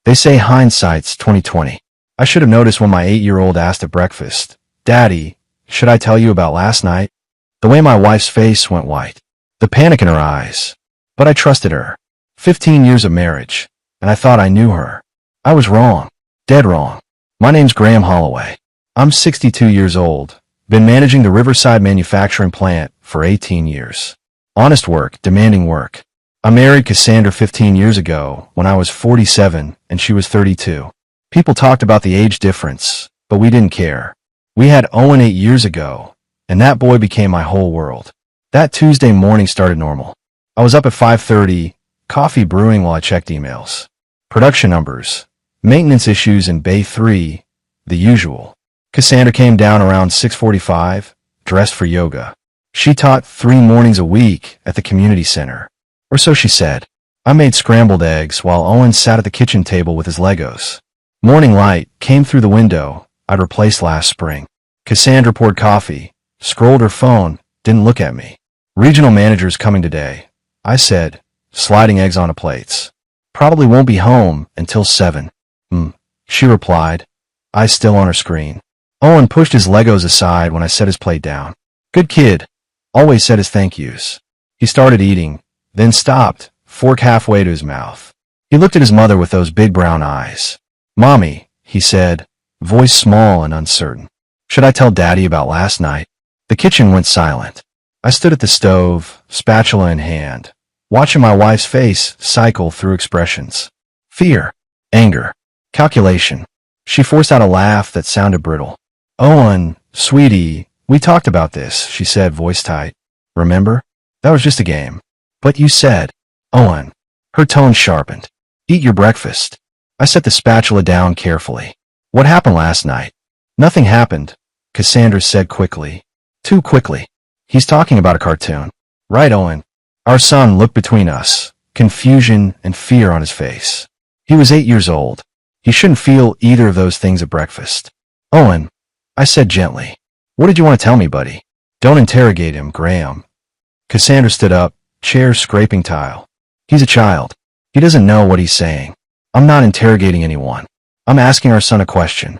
They say hindsight's 2020. I should have noticed when my 8-year-old asked at breakfast, "Daddy, should I tell you about last night?" The way my wife's face went white. The panic in her eyes. But I trusted her. 15 years of marriage, and I thought I knew her. I was wrong. Dead wrong. My name's Graham Holloway. I'm 62 years old. Been managing the Riverside manufacturing plant for 18 years. Honest work, demanding work. I married Cassandra 15 years ago when I was 47 and she was 32. People talked about the age difference, but we didn't care. We had Owen 8 years ago, and that boy became my whole world. That Tuesday morning started normal. I was up at 5:30, coffee brewing while I checked emails. Production numbers, maintenance issues in Bay 3, the usual. Cassandra came down around 6:45, dressed for yoga. She taught 3 mornings a week at the community center. Or so she said. I made scrambled eggs while Owen sat at the kitchen table with his Legos. Morning light came through the window I'd replaced last spring. Cassandra poured coffee, scrolled her phone, didn't look at me. Regional manager's coming today, I said, sliding eggs onto plates. Probably won't be home until 7. She replied, eyes still on her screen. Owen pushed his Legos aside when I set his plate down. Good kid. Always said his thank yous. He started eating, then stopped, fork halfway to his mouth. He looked at his mother with those big brown eyes. Mommy, he said, voice small and uncertain. Should I tell Daddy about last night? The kitchen went silent. I stood at the stove, spatula in hand, watching my wife's face cycle through expressions. Fear, anger, calculation. She forced out a laugh that sounded brittle. Owen, sweetie, we talked about this, she said, voice tight. Remember? That was just a game. But you said, Owen. Her tone sharpened. Eat your breakfast. I set the spatula down carefully. What happened last night? Nothing happened, Cassandra said quickly. Too quickly. He's talking about a cartoon. Right, Owen. Our son looked between us, confusion and fear on his face. He was 8 years old. He shouldn't feel either of those things at breakfast. Owen, I said gently. What did you want to tell me, buddy? Don't interrogate him, Graham. Cassandra stood up, chair scraping tile. He's a child. He doesn't know what he's saying. I'm not interrogating anyone. I'm asking our son a question.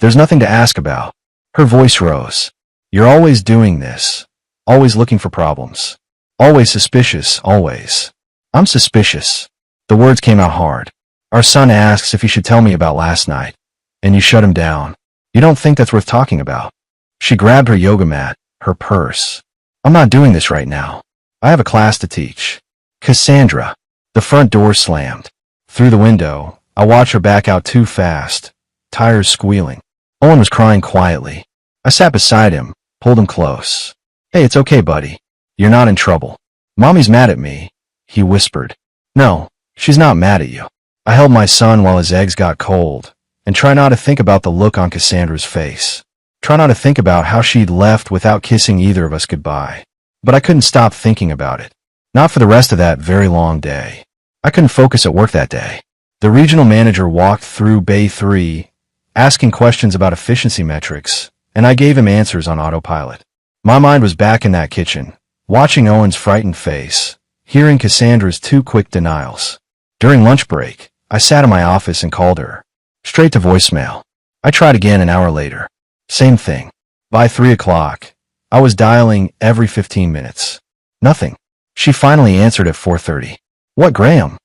There's nothing to ask about. Her voice rose. You're always doing this. Always looking for problems. Always suspicious, always. I'm suspicious. The words came out hard. Our son asks if he should tell me about last night. And you shut him down. You don't think that's worth talking about. She grabbed her yoga mat, her purse. I'm not doing this right now. I have a class to teach. Cassandra. The front door slammed. Through the window, I watched her back out too fast, tires squealing. Owen was crying quietly. I sat beside him, pulled him close. Hey, it's okay, buddy. You're not in trouble. Mommy's mad at me, he whispered. No, she's not mad at you. I held my son while his eggs got cold, and try not to think about the look on Cassandra's face. Try not to think about how she'd left without kissing either of us goodbye. But I couldn't stop thinking about it. Not for the rest of that very long day. I couldn't focus at work that day. The regional manager walked through Bay 3, asking questions about efficiency metrics, and I gave him answers on autopilot. My mind was back in that kitchen, watching Owen's frightened face, hearing Cassandra's 2 quick denials. During lunch break, I sat in my office and called her. Straight to voicemail. I tried again an hour later. Same thing. By 3 o'clock, I was dialing every 15 minutes. Nothing. She finally answered at 4:30. What, Graham?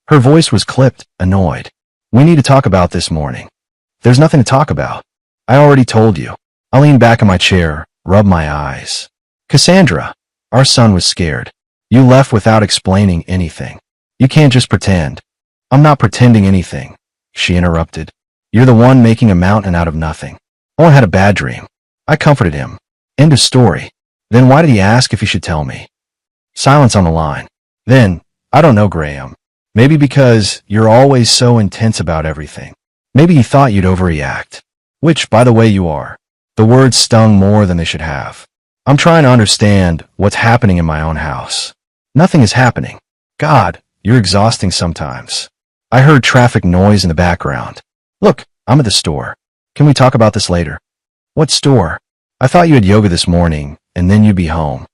Her voice was clipped, annoyed. We need to talk about this morning. There's nothing to talk about. I already told you. I leaned back in my chair, rubbed my eyes. Cassandra, our son was scared. You left without explaining anything. You can't just pretend. I'm not pretending anything, she interrupted. You're the one making a mountain out of nothing. Owen had a bad dream. I comforted him. End of story. Then why did he ask if he should tell me? Silence on the line. Then, I don't know, Graham. Maybe because you're always so intense about everything. Maybe he thought you'd overreact. Which, by the way, you are. The words stung more than they should have. I'm trying to understand what's happening in my own house. Nothing is happening. God, you're exhausting sometimes. I heard traffic noise in the background. Look, I'm at the store. Can we talk about this later? What store? I thought you had yoga this morning, and then you'd be home.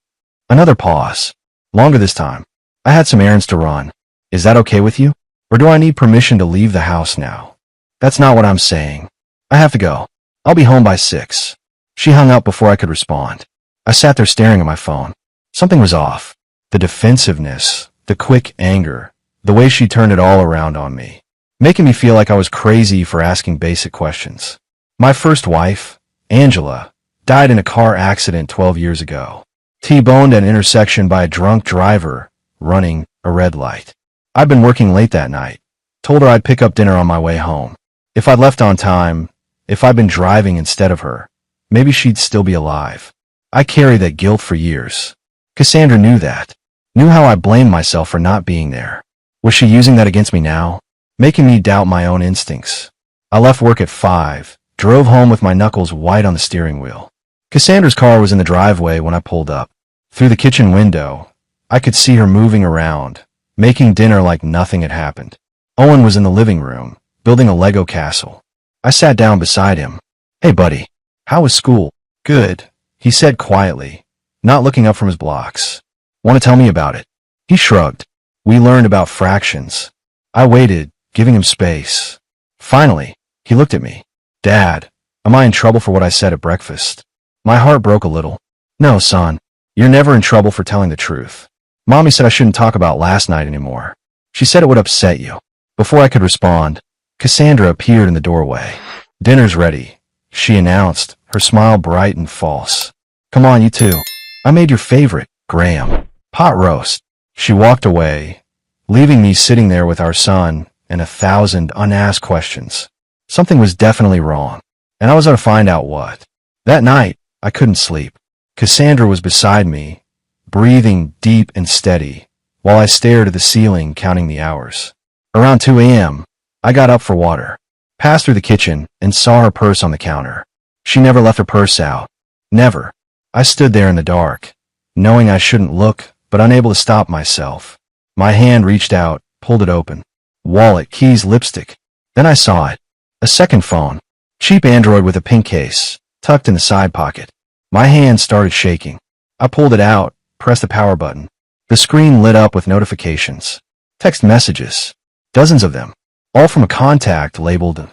Another pause. Longer this time. I had some errands to run. Is that okay with you? Or do I need permission to leave the house now? That's not what I'm saying. I have to go. I'll be home by 6. She hung up before I could respond. I sat there staring at my phone. Something was off. The defensiveness, the quick anger, the way she turned it all around on me, making me feel like I was crazy for asking basic questions. My first wife, Angela, died in a car accident 12 years ago. T-boned at an intersection by a drunk driver running a red light. I'd been working late that night. Told her I'd pick up dinner on my way home. If I'd left on time, if I'd been driving instead of her, maybe she'd still be alive. I carried that guilt for years. Cassandra knew that. Knew how I blamed myself for not being there. Was she using that against me now? Making me doubt my own instincts. I left work at 5, drove home with my knuckles white on the steering wheel. Cassandra's car was in the driveway when I pulled up. Through the kitchen window, I could see her moving around, making dinner like nothing had happened. Owen was in the living room, building a Lego castle. I sat down beside him. "Hey, buddy. How was school?" "Good," he said quietly, not looking up from his blocks. "Want to tell me about it?" He shrugged. We learned about fractions. I waited, giving him space. Finally, he looked at me. "Dad, am I in trouble for what I said at breakfast?" My heart broke a little. "No, son. You're never in trouble for telling the truth. Mommy said I shouldn't talk about last night anymore. She said it would upset you." Before I could respond, Cassandra appeared in the doorway. "Dinner's ready," she announced, her smile bright and false. "Come on, you two. I made your favorite, Graham. Pot roast." She walked away, leaving me sitting there with our son and 1,000 unasked questions. Something was definitely wrong, and I was going to find out what. That night, I couldn't sleep. Cassandra was beside me, breathing deep and steady, while I stared at the ceiling counting the hours. Around 2 a.m., I got up for water, passed through the kitchen, and saw her purse on the counter. She never left her purse out. Never. I stood there in the dark, knowing I shouldn't look, but unable to stop myself. My hand reached out, pulled it open. Wallet, keys, lipstick. Then I saw it. A second phone. Cheap Android with a pink case, tucked in the side pocket. My hand started shaking. I pulled it out, pressed the power button. The screen lit up with notifications. Text messages. Dozens of them. All from a contact labeled.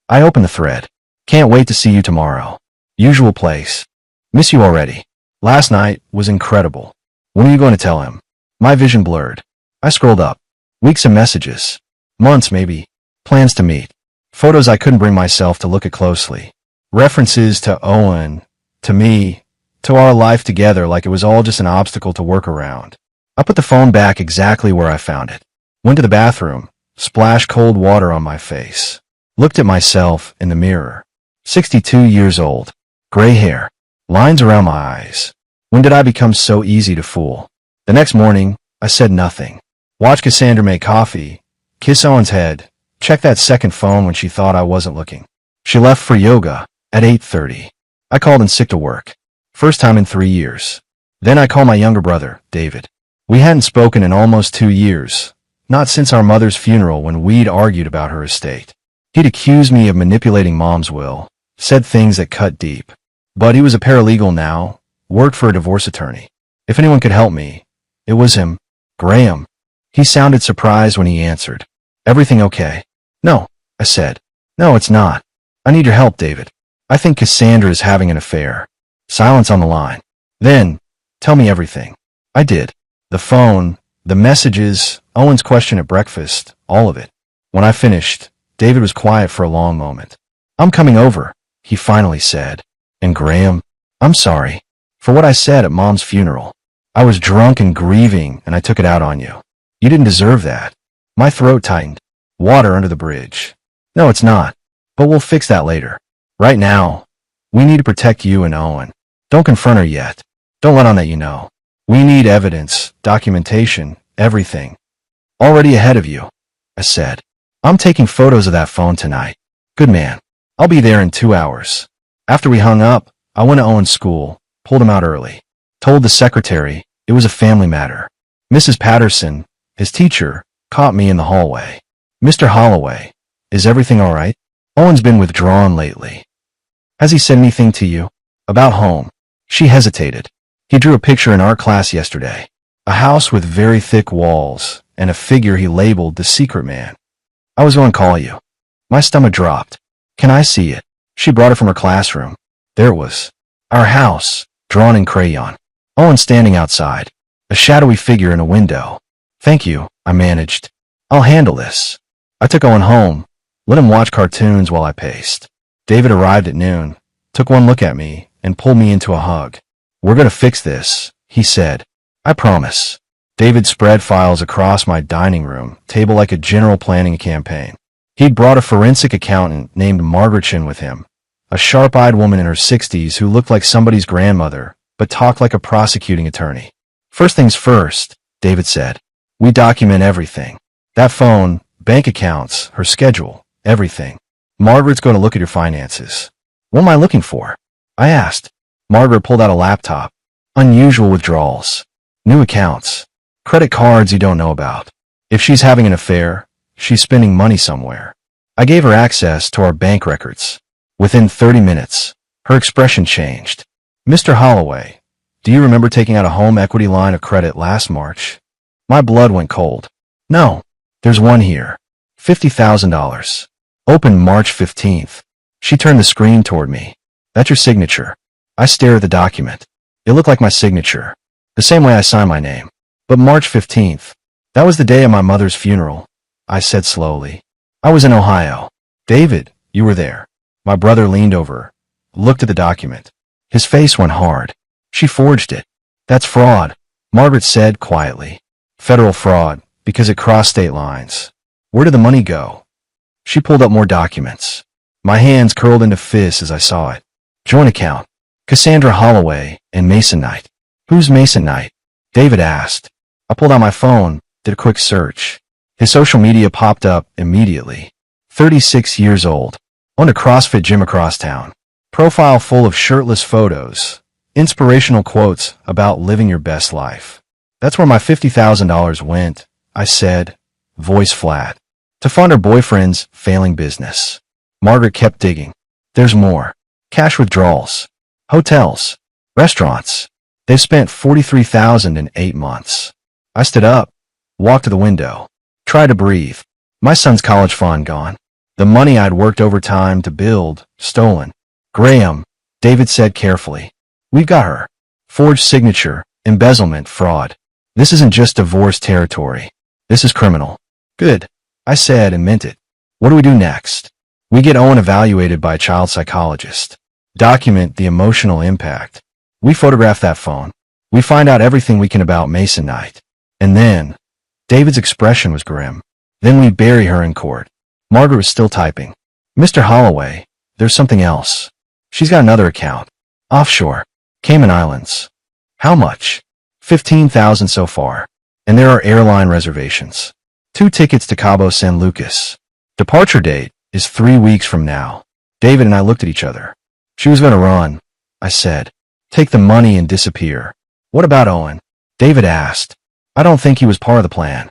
I opened the thread. "Can't wait to see you tomorrow. Usual place. Miss you already. Last night was incredible. When are you going to tell him?" My vision blurred. I scrolled up. Weeks of messages. Months maybe. Plans to meet. Photos I couldn't bring myself to look at closely. References to Owen, to me, to our life together like it was all just an obstacle to work around. I put the phone back exactly where I found it. Went to the bathroom, splashed cold water on my face. Looked at myself in the mirror. 62 years old. Gray hair. Lines around my eyes. When did I become so easy to fool? The next morning, I said nothing. Watched Cassandra make coffee, kiss Owen's head, check that second phone when she thought I wasn't looking. She left for yoga at 8:30. I called in sick to work. First time in 3 years. Then I called my younger brother, David. We hadn't spoken in almost 2 years. Not since our mother's funeral when we'd argued about her estate. He'd accused me of manipulating Mom's will, said things that cut deep. But he was a paralegal now, worked for a divorce attorney. If anyone could help me, it was him. Graham. He sounded surprised when he answered. "Everything okay?" "No," I said. "No, it's not. I need your help, David. I think Cassandra is having an affair." Silence on the line. "Then, tell me everything." I did. The phone, the messages, Owen's question at breakfast, all of it. When I finished, David was quiet for a long moment. "I'm coming over," he finally said. "And Graham, I'm sorry for what I said at Mom's funeral. I was drunk and grieving, and I took it out on you. You didn't deserve that." My throat tightened. Water under the bridge. "No, it's not. But we'll fix that later. Right now, we need to protect you and Owen. Don't confront her yet. Don't let on that you know. We need evidence, documentation, everything. Already ahead of you," I said. "I'm taking photos of that phone tonight." "Good man. I'll be there in 2 hours." After we hung up, I went to Owen's school, pulled him out early. Told the secretary it was a family matter. Mrs. Patterson, his teacher, caught me in the hallway. "Mr. Holloway, is everything all right? Owen's been withdrawn lately. Has he said anything to you?" "About home." She hesitated. "He drew a picture in art class yesterday. A house with very thick walls, and a figure he labeled the secret man. I was going to call you. My stomach dropped. Can I see it? She brought it from her classroom. There it was. Our house, drawn in crayon. Owen standing outside. A shadowy figure in a window. Thank you, I managed. I'll handle this. I took Owen home, let him watch cartoons while I paced. David arrived at noon, took one look at me, and pulled me into a hug. We're going to fix this, he said. I promise. David spread files across my dining room table like a general planning a campaign. He'd brought a forensic accountant named Margaretchen with him, a sharp-eyed woman in her 60s who looked like somebody's grandmother, but talked like a prosecuting attorney. First things first, David said. We document everything. That phone, bank accounts, her schedule, everything. Margaret's going to look at your finances. What am I looking for? I asked. Margaret pulled out a laptop. Unusual withdrawals. New accounts. Credit cards you don't know about. If she's having an affair, she's spending money somewhere. I gave her access to our bank records. Within 30 minutes, her expression changed. Mr. Holloway, do you remember taking out a home equity line of credit last March? My blood went cold. No, there's one here. $50,000. Open March 15th. She turned the screen toward me. That's your signature. I stared at the document. It looked like my signature, the same way I signed my name. But March 15th, that was the day of my mother's funeral, I said slowly. I was in Ohio. David, you were there. My brother leaned over, looked at the document. His face went hard. She forged it. That's fraud, Margaret said quietly. Federal fraud, because it crossed state lines. Where did the money go? She pulled up more documents. My hands curled into fists as I saw it. Joint account. Cassandra Holloway and Mason Knight. Who's Mason Knight? David asked. I pulled out my phone, did a quick search. His social media popped up immediately. 36 years old. Owned a CrossFit gym across town. Profile full of shirtless photos. Inspirational quotes about living your best life. That's where my $50,000 went, I said, voice flat. To fund her boyfriend's failing business. Margaret kept digging. There's more. Cash withdrawals. Hotels. Restaurants. They've spent $43,000 in 8 months. I stood up, walked to the window, tried to breathe. My son's college fund gone. The money I'd worked overtime to build, stolen. Graham, David said carefully. We've got her. Forged signature, embezzlement, fraud. This isn't just divorce territory. This is criminal. Good, I said and meant it. What do we do next? We get Owen evaluated by a child psychologist. Document the emotional impact. We photograph that phone. We find out everything we can about Mason Knight. And then, David's expression was grim. Then we bury her in court. Margaret was still typing. Mr. Holloway, there's something else. She's got another account. Offshore. Cayman Islands. How much? $15,000 so far. And there are airline reservations. 2 tickets to Cabo San Lucas. Departure date is 3 weeks from now. David and I looked at each other. She was going to run, I said. Take the money and disappear. What about Owen? David asked. I don't think he was part of the plan.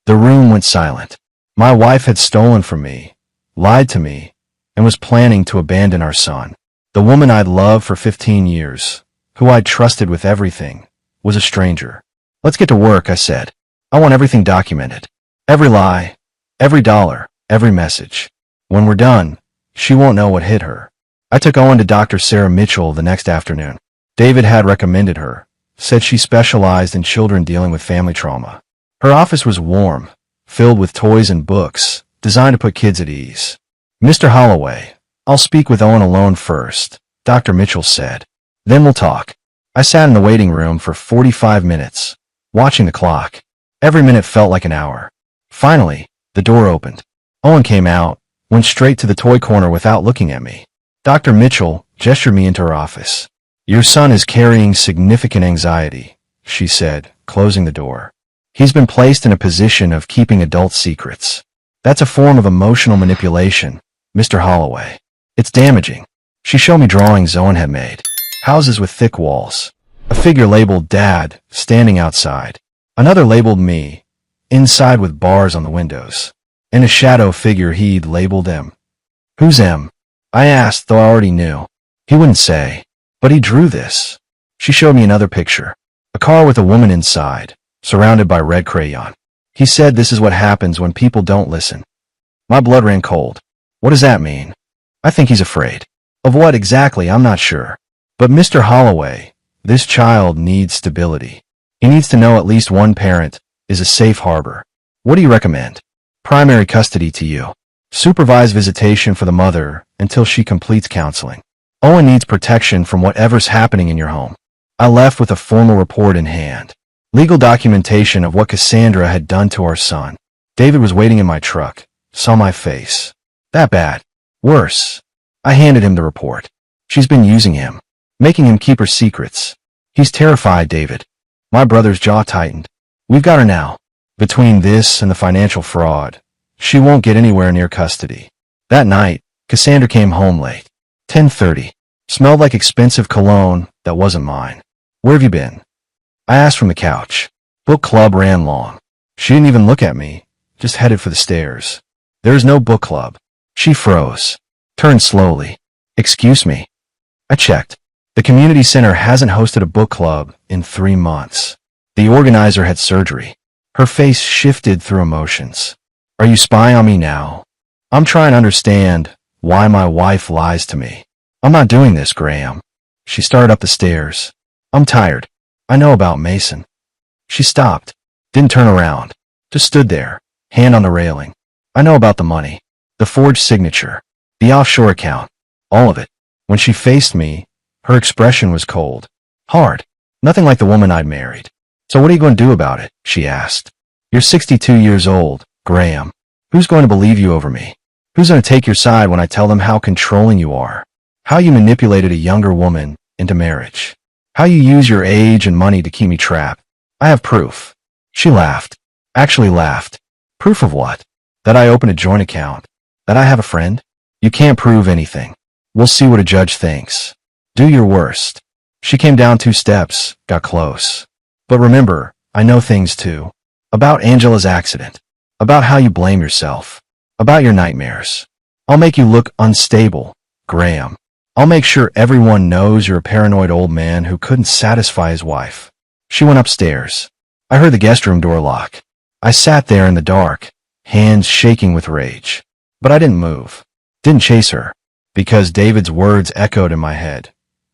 The room went silent. My wife had stolen from me, lied to me, and was planning to abandon our son. The woman I'd loved for 15 years, who I'd trusted with everything, was a stranger. Let's get to work, I said. I want everything documented. Every lie, every dollar, every message. When we're done, she won't know what hit her. I took Owen to Dr. Sarah Mitchell the next afternoon. David had recommended her, said she specialized in children dealing with family trauma. Her office was warm, filled with toys and books, designed to put kids at ease. Mr. Holloway, I'll speak with Owen alone first, Dr. Mitchell said. Then we'll talk. I sat in the waiting room for 45 minutes, watching the clock. Every minute felt like an hour. Finally, the door opened. Owen came out, went straight to the toy corner without looking at me. Dr. Mitchell gestured me into her office. Your son is carrying significant anxiety, she said, closing the door. He's been placed in a position of keeping adult secrets. That's a form of emotional manipulation, Mr. Holloway. It's damaging. She showed me drawings Owen had made. Houses with thick walls. A figure labeled Dad, standing outside. Another labeled me, inside with bars on the windows. And a shadow figure he'd labeled M. Who's M? I asked, though I already knew. He wouldn't say. But he drew this. She showed me another picture. A car with a woman inside, surrounded by red crayon. He said this is what happens when people don't listen. My blood ran cold. What does that mean? I think he's afraid. Of what exactly, I'm not sure. But Mr. Holloway, this child needs stability. He needs to know at least one parent is a safe harbor. What do you recommend? Primary custody to you. Supervised visitation for the mother until she completes counseling. Owen needs protection from whatever's happening in your home. I left with a formal report in hand. Legal documentation of what Cassandra had done to our son. David was waiting in my truck, saw my face. That bad. Worse. I handed him the report. She's been using him, making him keep her secrets. He's terrified, David. My brother's jaw tightened. We've got her now. Between this and the financial fraud, she won't get anywhere near custody. That night, Cassandra came home late. 10:30. Smelled like expensive cologne that wasn't mine. Where have you been? I asked from the couch. Book club ran long. She didn't even look at me, just headed for the stairs. There's no book club. She froze. Turned slowly. Excuse me. I checked. The community center hasn't hosted a book club in 3 months. The organizer had surgery. Her face shifted through emotions. Are you spying on me now? I'm trying to understand why my wife lies to me. I'm not doing this, Graham. She started up the stairs. I'm tired. I know about Mason. She stopped. Didn't turn around. Just stood there, hand on the railing. I know about the money. The forged signature. The offshore account. All of it. When she faced me, her expression was cold. Hard. Nothing like the woman I'd married. So what are you going to do about it? She asked. You're 62 years old, Graham. Who's going to believe you over me? Who's going to take your side when I tell them how controlling you are? How you manipulated a younger woman into marriage? How you use your age and money to keep me trapped? I have proof. She laughed. Actually laughed. Proof of what? That I opened a joint account. That I have a friend? You can't prove anything. We'll see what a judge thinks. Do your worst. She came down 2 steps, got close. But remember, I know things too. About Angela's accident. About how you blame yourself. About your nightmares. I'll make you look unstable, Graham. I'll make sure everyone knows you're a paranoid old man who couldn't satisfy his wife. She went upstairs. I heard the guest room door lock. I sat there in the dark, hands shaking with rage. But I didn't move. Didn't chase her. Because David's words echoed in my head.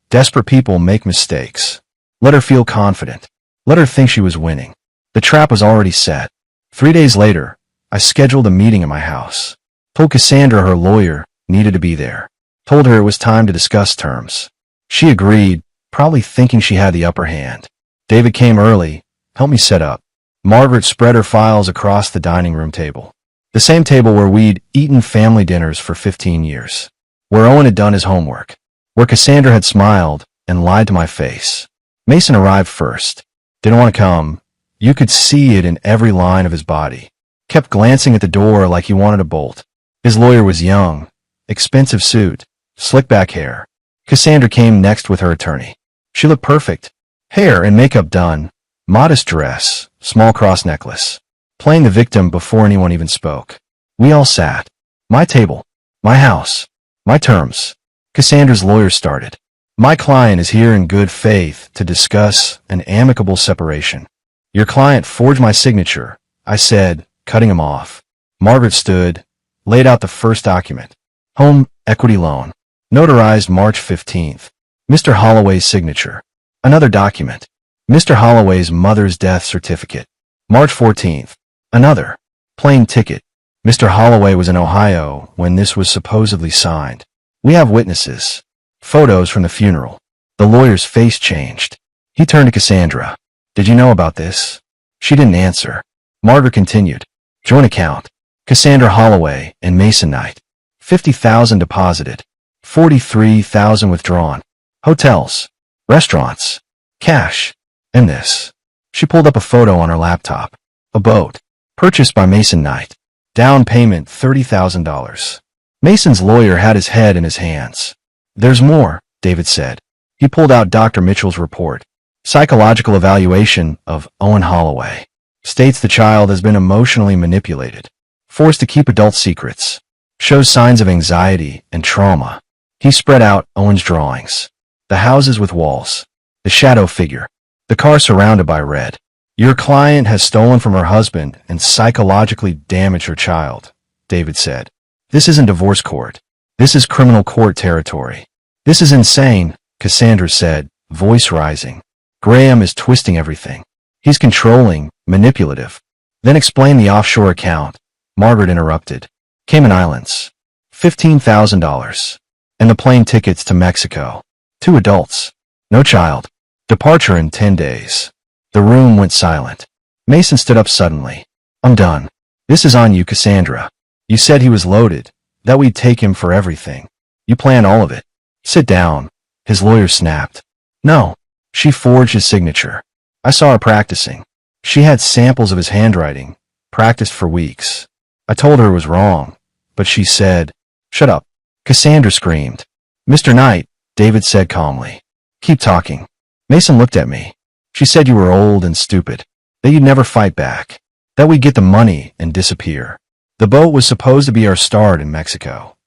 Desperate people make mistakes. Let her feel confident. Let her think she was winning. The trap was already set. 3 days later, I scheduled a meeting at my house. Told Cassandra her lawyer needed to be there. Told her it was time to discuss terms. She agreed, probably thinking she had the upper hand. David came early, helped me set up. Margaret spread her files across the dining room table. The same table where we'd eaten family dinners for 15 years. Where Owen had done his homework. Where Cassandra had smiled and lied to my face. Mason arrived first. Didn't want to come. You could see it in every line of his body. Kept glancing at the door like he wanted to bolt. His lawyer was young. Expensive suit. Slick back hair. Cassandra came next with her attorney. She looked perfect. Hair and makeup done. Modest dress. Small cross necklace. Playing the victim before anyone even spoke. We all sat. My table. My house. My terms. Cassandra's lawyer started. My client is here in good faith to discuss an amicable separation. Your client forged my signature, I said, cutting him off. Margaret stood, laid out the first document. Home equity loan. Notarized March 15th. Mr. Holloway's signature. Another document. Mr. Holloway's mother's death certificate. March 14th. Another. Plane ticket. Mr. Holloway was in Ohio when this was supposedly signed. We have witnesses. Photos from the funeral. The lawyer's face changed. He turned to Cassandra. Did you know about this? She didn't answer. Margaret continued. Joint account. Cassandra Holloway and Mason Knight. 50,000 deposited. 43,000 withdrawn. Hotels. Restaurants. Cash. And this. She pulled up a photo on her laptop. A boat. Purchased by Mason Knight. Down payment $30,000. Mason's lawyer had his head in his hands. There's more, David said. He pulled out Dr. Mitchell's report. Psychological evaluation of Owen Holloway. States the child has been emotionally manipulated. Forced to keep adult secrets. Shows signs of anxiety and trauma. He spread out Owen's drawings. The houses with walls. The shadow figure. The car surrounded by red. Your client has stolen from her husband and psychologically damaged her child, David said. This isn't divorce court. This is criminal court territory. This is insane, Cassandra said, voice rising. Graham is twisting everything. He's controlling, manipulative. Then explain the offshore account, Margaret interrupted. Cayman Islands. $15,000. And the plane tickets to Mexico. 2 adults. No child. Departure in 10 days. The room went silent. Mason stood up suddenly. I'm done. This is on you, Cassandra. You said he was loaded, that we'd take him for everything. You planned all of it. Sit down. His lawyer snapped. No. She forged his signature. I saw her practicing. She had samples of his handwriting, practiced for weeks. I told her it was wrong, but she said, shut up. Cassandra screamed. Mr. Knight, David said calmly. Keep talking. Mason looked at me. She said you were old and stupid, that you'd never fight back, that we'd get the money and disappear. The boat was supposed to be our start in Mexico.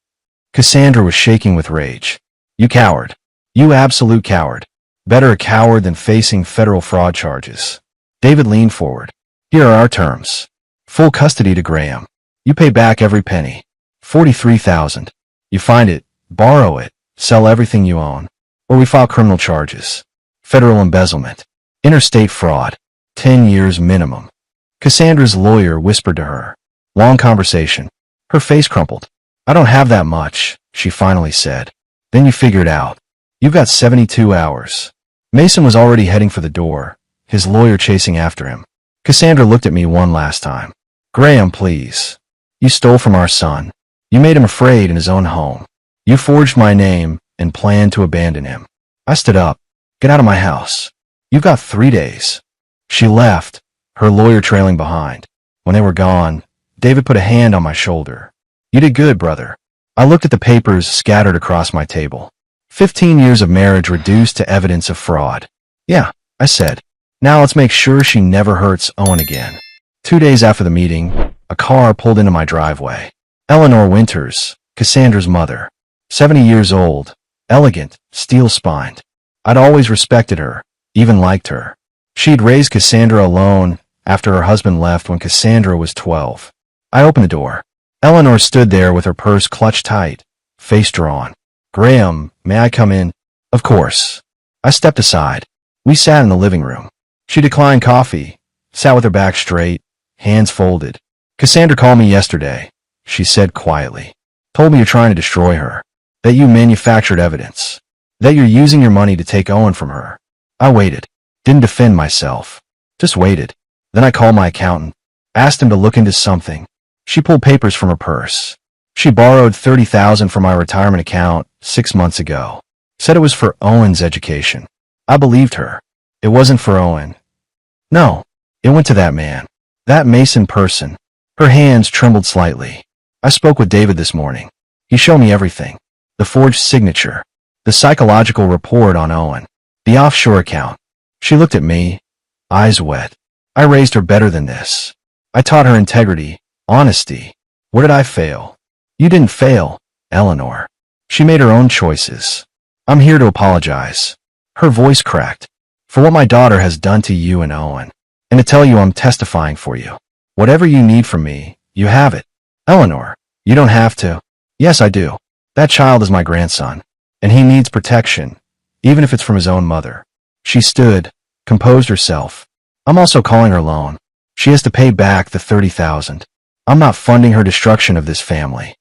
Cassandra was shaking with rage. You coward. You absolute coward. Better a coward than facing federal fraud charges. David leaned forward. Here are our terms. Full custody to Graham. You pay back every penny. $43,000. You find it, borrow it, sell everything you own, or we file criminal charges. Federal embezzlement. Interstate fraud. 10 years minimum. Cassandra's lawyer whispered to her. Long conversation. Her face crumpled. I don't have that much, she finally said. Then you figure it out. You've got 72 hours. Mason was already heading for the door, his lawyer chasing after him. Cassandra looked at me one last time. Graham, please. You stole from our son. You made him afraid in his own home. You forged my name and planned to abandon him. I stood up. Get out of my house. You've got 3 days. She left, her lawyer trailing behind. When they were gone, David put a hand on my shoulder. You did good, brother. I looked at the papers scattered across my table. 15 years of marriage reduced to evidence of fraud. Yeah, I said. Now let's make sure she never hurts Owen again. 2 days after the meeting, a car pulled into my driveway. Eleanor Winters, Cassandra's mother. 70 years old, elegant, steel-spined. I'd always respected her, even liked her. She'd raised Cassandra alone after her husband left when Cassandra was 12. I opened the door. Eleanor stood there with her purse clutched tight, face drawn. Graham, may I come in? Of course. I stepped aside. We sat in the living room. She declined coffee, sat with her back straight, hands folded. Cassandra called me yesterday, she said quietly. Told me you're trying to destroy her, that you manufactured evidence, that you're using your money to take Owen from her. I waited. Didn't defend myself. Just waited. Then I called my accountant, asked him to look into something. She pulled papers from her purse. She borrowed $30,000 from my retirement account 6 months ago. Said it was for Owen's education. I believed her. It wasn't for Owen. No, it went to that man. That Mason person. Her hands trembled slightly. I spoke with David this morning. He showed me everything. The forged signature. The psychological report on Owen. The offshore account. She looked at me, eyes wet. I raised her better than this. I taught her integrity, honesty. Where did I fail? You didn't fail, Eleanor. She made her own choices. I'm here to apologize. Her voice cracked. For what my daughter has done to you and Owen. And to tell you I'm testifying for you. Whatever you need from me, you have it. Eleanor, you don't have to. Yes, I do. That child is my grandson. And he needs protection, even if it's from his own mother. She stood, composed herself. I'm also calling her loan. She has to pay back the $30,000. I'm not funding her destruction of this family.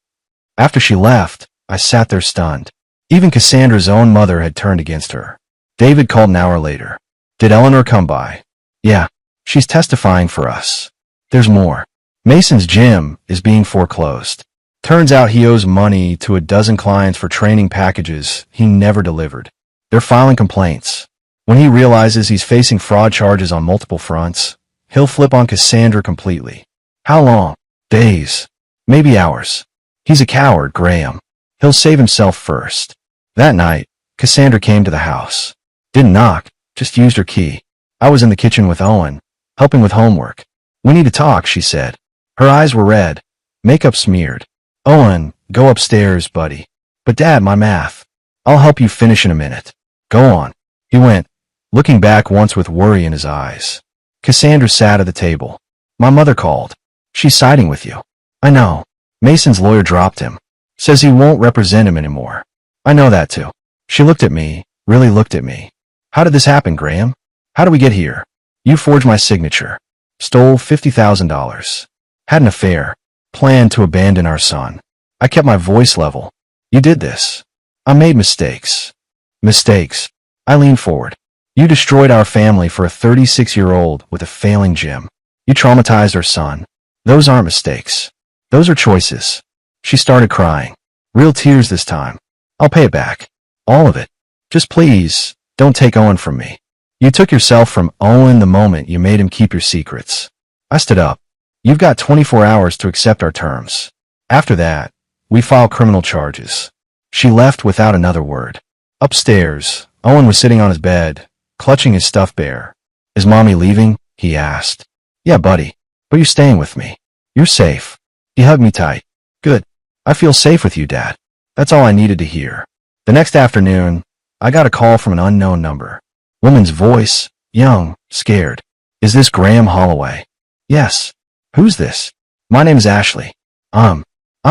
After she left, I sat there stunned. Even Cassandra's own mother had turned against her. David called an hour later. Did Eleanor come by? Yeah, she's testifying for us. There's more. Mason's gym is being foreclosed. Turns out he owes money to a dozen clients for training packages he never delivered. They're filing complaints. When he realizes he's facing fraud charges on multiple fronts, he'll flip on Cassandra completely. How long? Days. Maybe hours. He's a coward, Graham. He'll save himself first. That night, Cassandra came to the house. Didn't knock, just used her key. I was in the kitchen with Owen, helping with homework. We need to talk, she said. Her eyes were red, makeup smeared. Owen, go upstairs, buddy. But Dad, my math. I'll help you finish in a minute. Go on. He went, looking back once with worry in his eyes. Cassandra sat at the table. My mother called. She's siding with you. I know. Mason's lawyer dropped him. Says he won't represent him anymore. I know that too. She looked at me, really looked at me. How did this happen, Graham? How did we get here? You forged my signature. Stole $50,000. Had an affair. Planned to abandon our son. I kept my voice level. You did this. I made mistakes. Mistakes. I leaned forward. You destroyed our family for a 36-year-old with a failing gym. You traumatized our son. Those aren't mistakes. Those are choices. She started crying. Real tears this time. I'll pay it back. All of it. Just please, don't take Owen from me. You took yourself from Owen the moment you made him keep your secrets. I stood up. You've got 24 hours to accept our terms. After that, we file criminal charges. She left without another word. Upstairs, Owen was sitting on his bed, clutching his stuffed bear. Is Mommy leaving? He asked. Yeah, buddy. But you're staying with me. You're safe. He hugged me tight. Good. I feel safe with you, Dad. That's all I needed to hear. The next afternoon, I got a call from an unknown number. Woman's voice, young, scared. Is this Graham Holloway? Yes. Who's this? My name's Ashley. I'm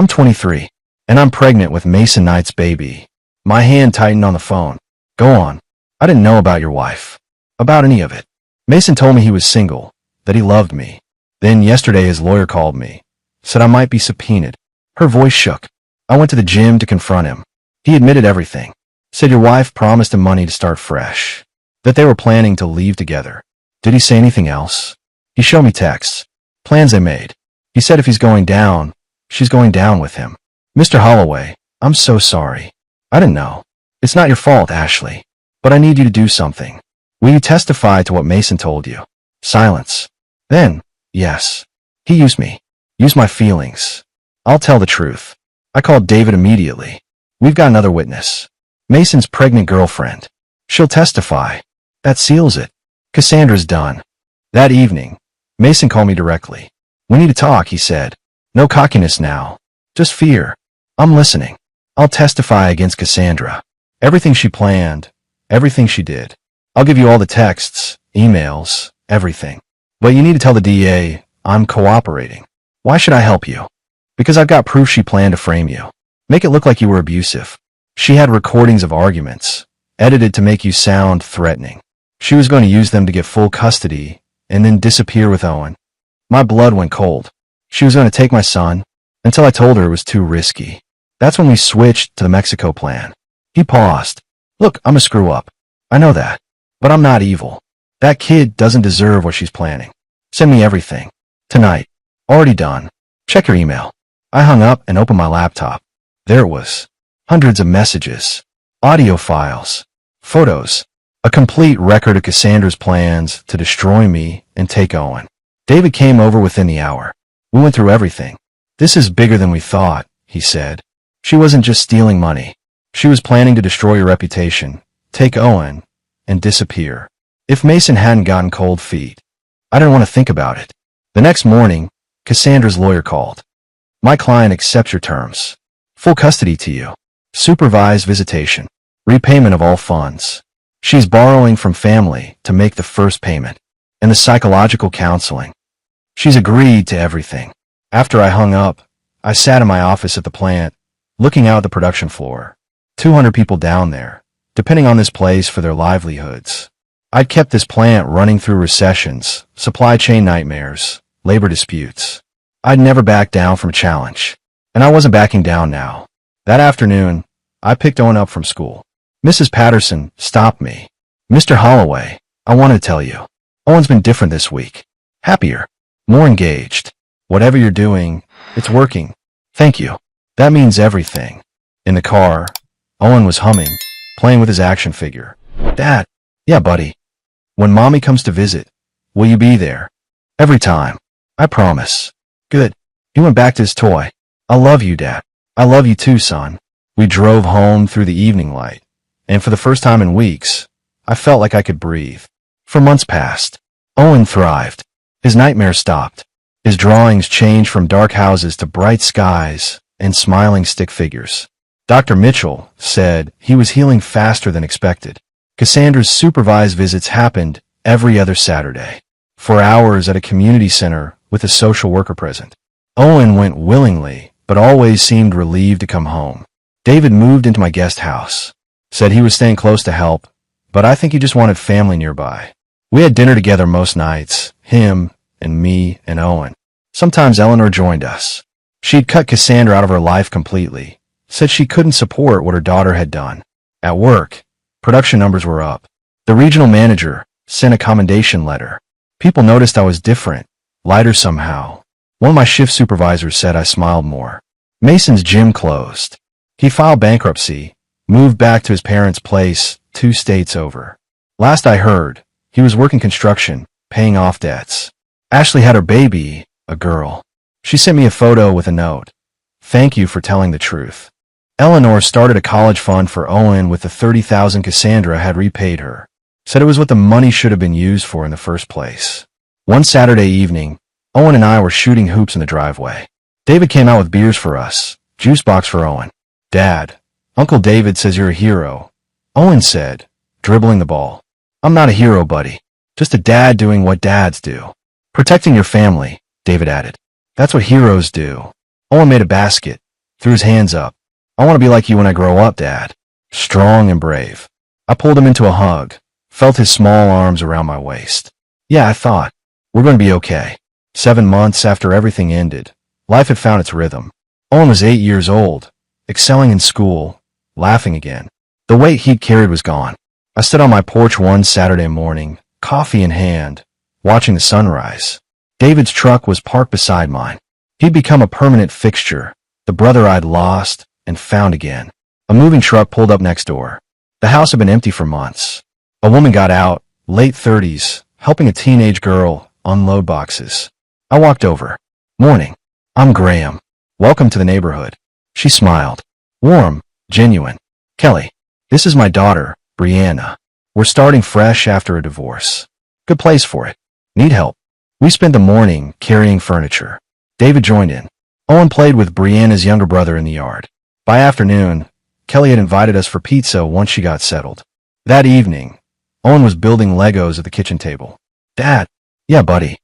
23, and I'm pregnant with Mason Knight's baby. My hand tightened on the phone. Go on. I didn't know about your wife. About any of it. Mason told me he was single, that he loved me. Then yesterday his lawyer called me. Said I might be subpoenaed. Her voice shook. I went to the gym to confront him. He admitted everything. Said your wife promised him money to start fresh. That they were planning to leave together. Did he say anything else? He showed me texts. Plans they made. He said if he's going down, she's going down with him. Mr. Holloway, I'm so sorry. I didn't know. It's not your fault, Ashley. But I need you to do something. Will you testify to what Mason told you? Silence. Then, yes. He used me. Used my feelings. I'll tell the truth. I called David immediately. We've got another witness. Mason's pregnant girlfriend. She'll testify. That seals it. Cassandra's done. That evening, Mason called me directly. We need to talk, he said. No cockiness now. Just fear. I'm listening. I'll testify against Cassandra. Everything she planned. Everything she did. I'll give you all the texts, emails, everything. But you need to tell the DA I'm cooperating. Why should I help you? Because I've got proof she planned to frame you. Make it look like you were abusive. She had recordings of arguments, edited to make you sound threatening. She was going to use them to get full custody and then disappear with Owen. My blood went cold. She was going to take my son until I told her it was too risky. That's when we switched to the Mexico plan. He paused. Look, I'm a screw-up. I know that. But I'm not evil. That kid doesn't deserve what she's planning. Send me everything. Tonight. Already done. Check your email. I hung up and opened my laptop. There it was. Hundreds of messages. Audio files. Photos. A complete record of Cassandra's plans to destroy me and take Owen. David came over within the hour. We went through everything. This is bigger than we thought, he said. She wasn't just stealing money. She was planning to destroy your reputation, take Owen, and disappear. If Mason hadn't gotten cold feet, I didn't want to think about it. The next morning, Cassandra's lawyer called. My client accepts your terms. Full custody to you. Supervised visitation. Repayment of all funds. She's borrowing from family to make the first payment. And the psychological counseling. She's agreed to everything. After I hung up, I sat in my office at the plant, looking out at the production floor. 200 people down there, depending on this place for their livelihoods. I'd kept this plant running through recessions, supply chain nightmares, labor disputes. I'd never backed down from a challenge. And I wasn't backing down now. That afternoon, I picked Owen up from school. Mrs. Patterson stopped me. Mr. Holloway, I want to tell you. Owen's been different this week. Happier. More engaged. Whatever you're doing, it's working. Thank you. That means everything. In the car, Owen was humming, playing with his action figure. Dad. Yeah, buddy. When Mommy comes to visit, will you be there? Every time. I promise. Good. He went back to his toy. I love you, Dad. I love you too, son. We drove home through the evening light, and for the first time in weeks, I felt like I could breathe. For months past, Owen thrived. His nightmares stopped. His drawings changed from dark houses to bright skies and smiling stick figures. Dr. Mitchell said he was healing faster than expected. Cassandra's supervised visits happened every other Saturday. for hours at a community center with a social worker present. Owen went willingly, but always seemed relieved to come home. David moved into my guest house. Said he was staying close to help, but I think he just wanted family nearby. We had dinner together most nights, him and me and Owen. Sometimes Eleanor joined us. She'd cut Cassandra out of her life completely, said she couldn't support what her daughter had done. At work, production numbers were up. The regional manager sent a commendation letter. People noticed I was different, lighter somehow. One of my shift supervisors said I smiled more. Mason's gym closed. He filed bankruptcy, moved back to his parents' place 2 states over. Last I heard, he was working construction, paying off debts. Ashley had her baby, a girl. She sent me a photo with a note. Thank you for telling the truth. Eleanor started a college fund for Owen with the $30,000 Cassandra had repaid her. Said it was what the money should have been used for in the first place. One Saturday evening, Owen and I were shooting hoops in the driveway. David came out with beers for us, juice box for Owen. Dad, Uncle David says you're a hero. Owen said, dribbling the ball. I'm not a hero, buddy. Just a dad doing what dads do. Protecting your family, David added. That's what heroes do. Owen made a basket, threw his hands up. I want to be like you when I grow up, Dad. Strong and brave. I pulled him into a hug, felt his small arms around my waist. Yeah, I thought, we're going to be okay. 7 months after everything ended, life had found its rhythm. Owen was 8 years old, excelling in school, laughing again. The weight he'd carried was gone. I stood on my porch one Saturday morning, coffee in hand, watching the sunrise. David's truck was parked beside mine. He'd become a permanent fixture, the brother I'd lost and found again. A moving truck pulled up next door. The house had been empty for months. A woman got out, late 30s, helping a teenage girl unload boxes. I walked over. Morning. I'm Graham. Welcome to the neighborhood. She smiled. Warm, genuine. Kelly, this is my daughter, Brianna. We're starting fresh after a divorce. Good place for it. Need help. We spent the morning carrying furniture. David joined in. Owen played with Brianna's younger brother in the yard. By afternoon, Kelly had invited us for pizza once she got settled. That evening, Owen was building Legos at the kitchen table. Dad, yeah, buddy.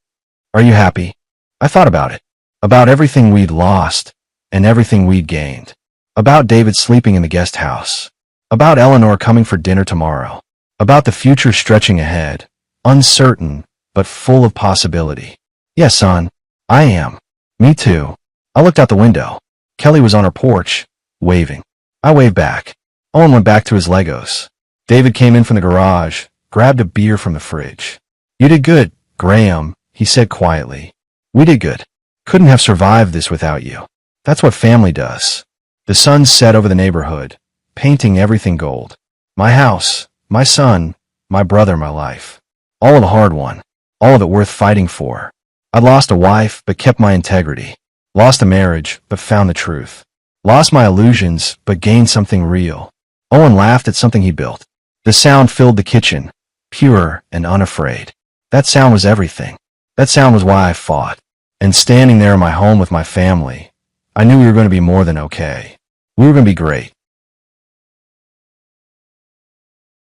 Are you happy? I thought about it. About everything we'd lost and everything we'd gained. About David sleeping in the guest house. About Eleanor coming for dinner tomorrow. About the future stretching ahead, uncertain, but full of possibility. Yes, son, I am. Me too. I looked out the window. Kelly was on her porch, waving. I waved back. Owen went back to his Legos. David came in from the garage, grabbed a beer from the fridge. You did good, Graham, he said quietly. We did good. Couldn't have survived this without you. That's what family does. The sun set over the neighborhood, painting everything gold. My house, my son, my brother, my life. All of a hard one. All of it worth fighting for. I'd lost a wife, but kept my integrity. Lost a marriage, but found the truth. Lost my illusions, but gained something real. Owen laughed at something he built. The sound filled the kitchen, pure and unafraid. That sound was everything. That sound was why I fought. And standing there in my home with my family, I knew we were going to be more than okay. We were going to be great.